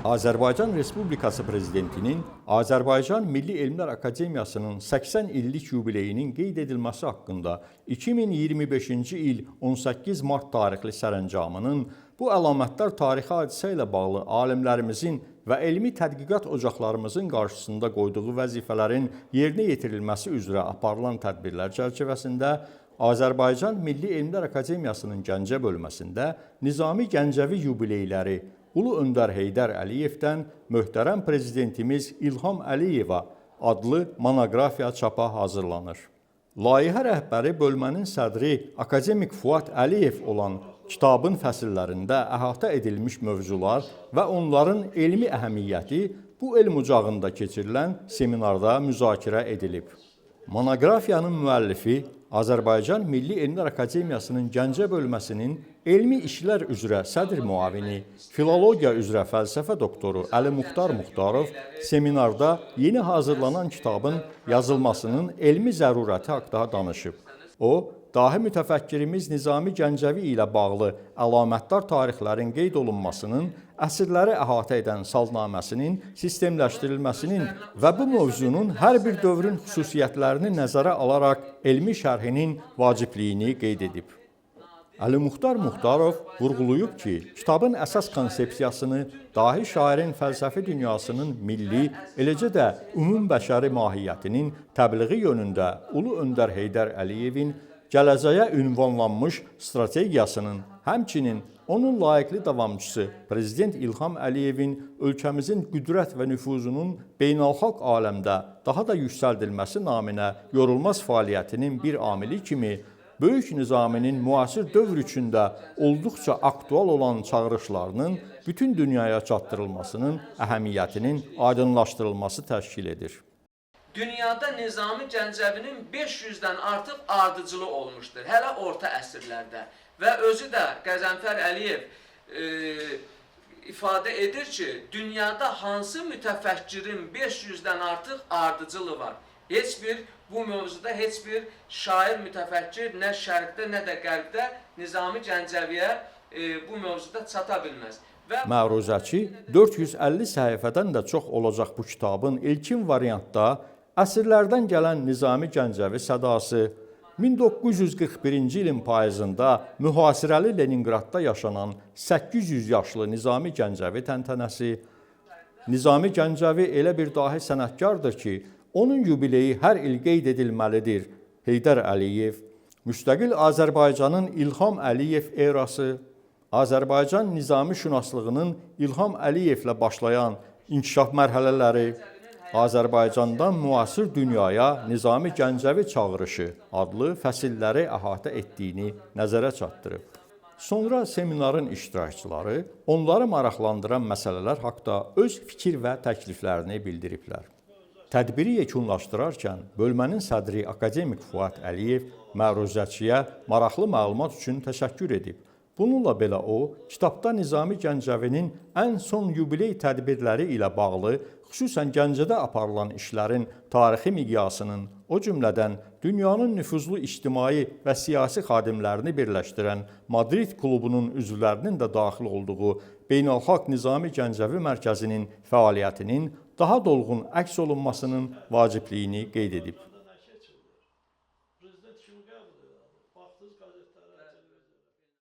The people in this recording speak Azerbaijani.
Azərbaycan Respublikası Prezidentinin Azərbaycan Milli Elmlər Akademiyasının 80 illik yubileyinin qeyd edilməsi haqqında 2025-ci il 18 mart tarixli sərəncamının bu əlamətdar tarixi hadisə ilə bağlı alimlərimizin və elmi tədqiqat ocaqlarımızın qarşısında qoyduğu vəzifələrin yerinə yetirilməsi üzrə aparılan tədbirlər çərçivəsində Azərbaycan Milli Elmlər Akademiyasının Gəncə bölməsində Nizami Gəncəvi yubileyləri Ulu Öndər Heydər Əliyevdən möhtərəm prezidentimiz İlham Əliyeva adlı monoqrafiya çapa hazırlanır. Layihə rəhbəri bölmənin sədri akademik Fuad Əliyev olan kitabın fəsillərində əhatə edilmiş mövzular və onların elmi əhəmiyyəti bu elm ocağında keçirilən seminarda müzakirə edilib. Monoqrafiyanın müəllifi Azərbaycan Milli Elmlər Akademiyasının Gəncə bölməsinin elmi işlər üzrə sədr müavini, filologiya üzrə fəlsəfə doktoru Əli Muxtar Muxtarov seminarda yeni hazırlanan kitabın yazılmasının elmi zərurəti haqqında danışıb. O, dahi mütəfəkkirimiz Nizami Gəncəvi ilə bağlı əlamətdar tarixlərin qeyd olunmasının, əsrləri əhatə edən salnaməsinin sistemləşdirilməsinin və bu mövzunun hər bir dövrün xüsusiyyətlərini nəzərə alaraq elmi şərhinin vacibliyini qeyd edib. Əli Muxtar Muxtarov vurğulayıb ki, kitabın əsas konsepsiyasını dahi şairin fəlsəfi dünyasının milli, eləcə də ümumbəşəri mahiyyətinin təbliği yönündə Ulu Öndər Heydər Əliyevin gələcəyə ünvanlanmış strategiyasının, həmçinin onun layiqli davamçısı Prezident İlham Əliyevin ölkəmizin qüdrət və nüfuzunun beynəlxalq aləmdə daha da yüksəldilməsi naminə yorulmaz fəaliyyətinin bir amili kimi Böyük Nizaminin müasir dövr içində olduqca aktual olan çağırışlarının bütün dünyaya çatdırılmasının əhəmiyyətinin aydınlaşdırılması təşkil edir. Dünyada Nizami Gəncəvinin 500-dən artıq ardıcılı olmuşdur, hələ orta əsrlərdə. Və özü də Qəzənfər Əliyev ifadə edir ki, dünyada hansı mütəfəkkirin 500-dən artıq ardıcılı var? Bu mövzuda heç bir şair mütəfəkkir nə şərqdə, nə də qərbdə Nizami Gəncəviyə bu mövzuda çata bilməz. Məruzəçi 450 səhifədən də çox olacaq bu kitabın ilkin variantda əsrlərdən gələn Nizami Gəncəvi sədası, 1941-ci ilin payızında mühasirəli Leninqradda yaşanan 800 yaşlı Nizami Gəncəvi təntənəsi, Nizami Gəncəvi elə bir dahi sənətkardır ki, onun yubileyi hər il qeyd edilməlidir. Heydər Əliyev, müstəqil Azərbaycanın İlham Əliyev erası, Azərbaycan nizami şünaslığının İlham Əliyevlə başlayan inkişaf mərhələləri, Azərbaycandan müasir dünyaya Nizami Gəncəvi çağırışı adlı fəsilləri əhatə etdiyini nəzərə çatdırıb. Sonra seminarın iştirakçıları onları maraqlandıran məsələlər haqqında öz fikir və təkliflərini bildiriblər. Tədbiri yekunlaşdırarkən bölmənin sədri akademik Fuad Əliyev məruzəçiyə maraqlı məlumat üçün təşəkkür edib. Bununla belə o, kitabda Nizami Gəncəvinin ən son yubiley tədbirləri ilə bağlı, xüsusən Gəncədə aparılan işlərin tarixi miqyasının, o cümlədən dünyanın nüfuzlu ictimai və siyasi xadimlərini birləşdirən Madrid klubunun üzvlərinin də daxil olduğu Beynəlxalq Nizami Gəncəvi Mərkəzinin fəaliyyətinin daha dolğun əks olunmasının vacibliyini qeyd edib.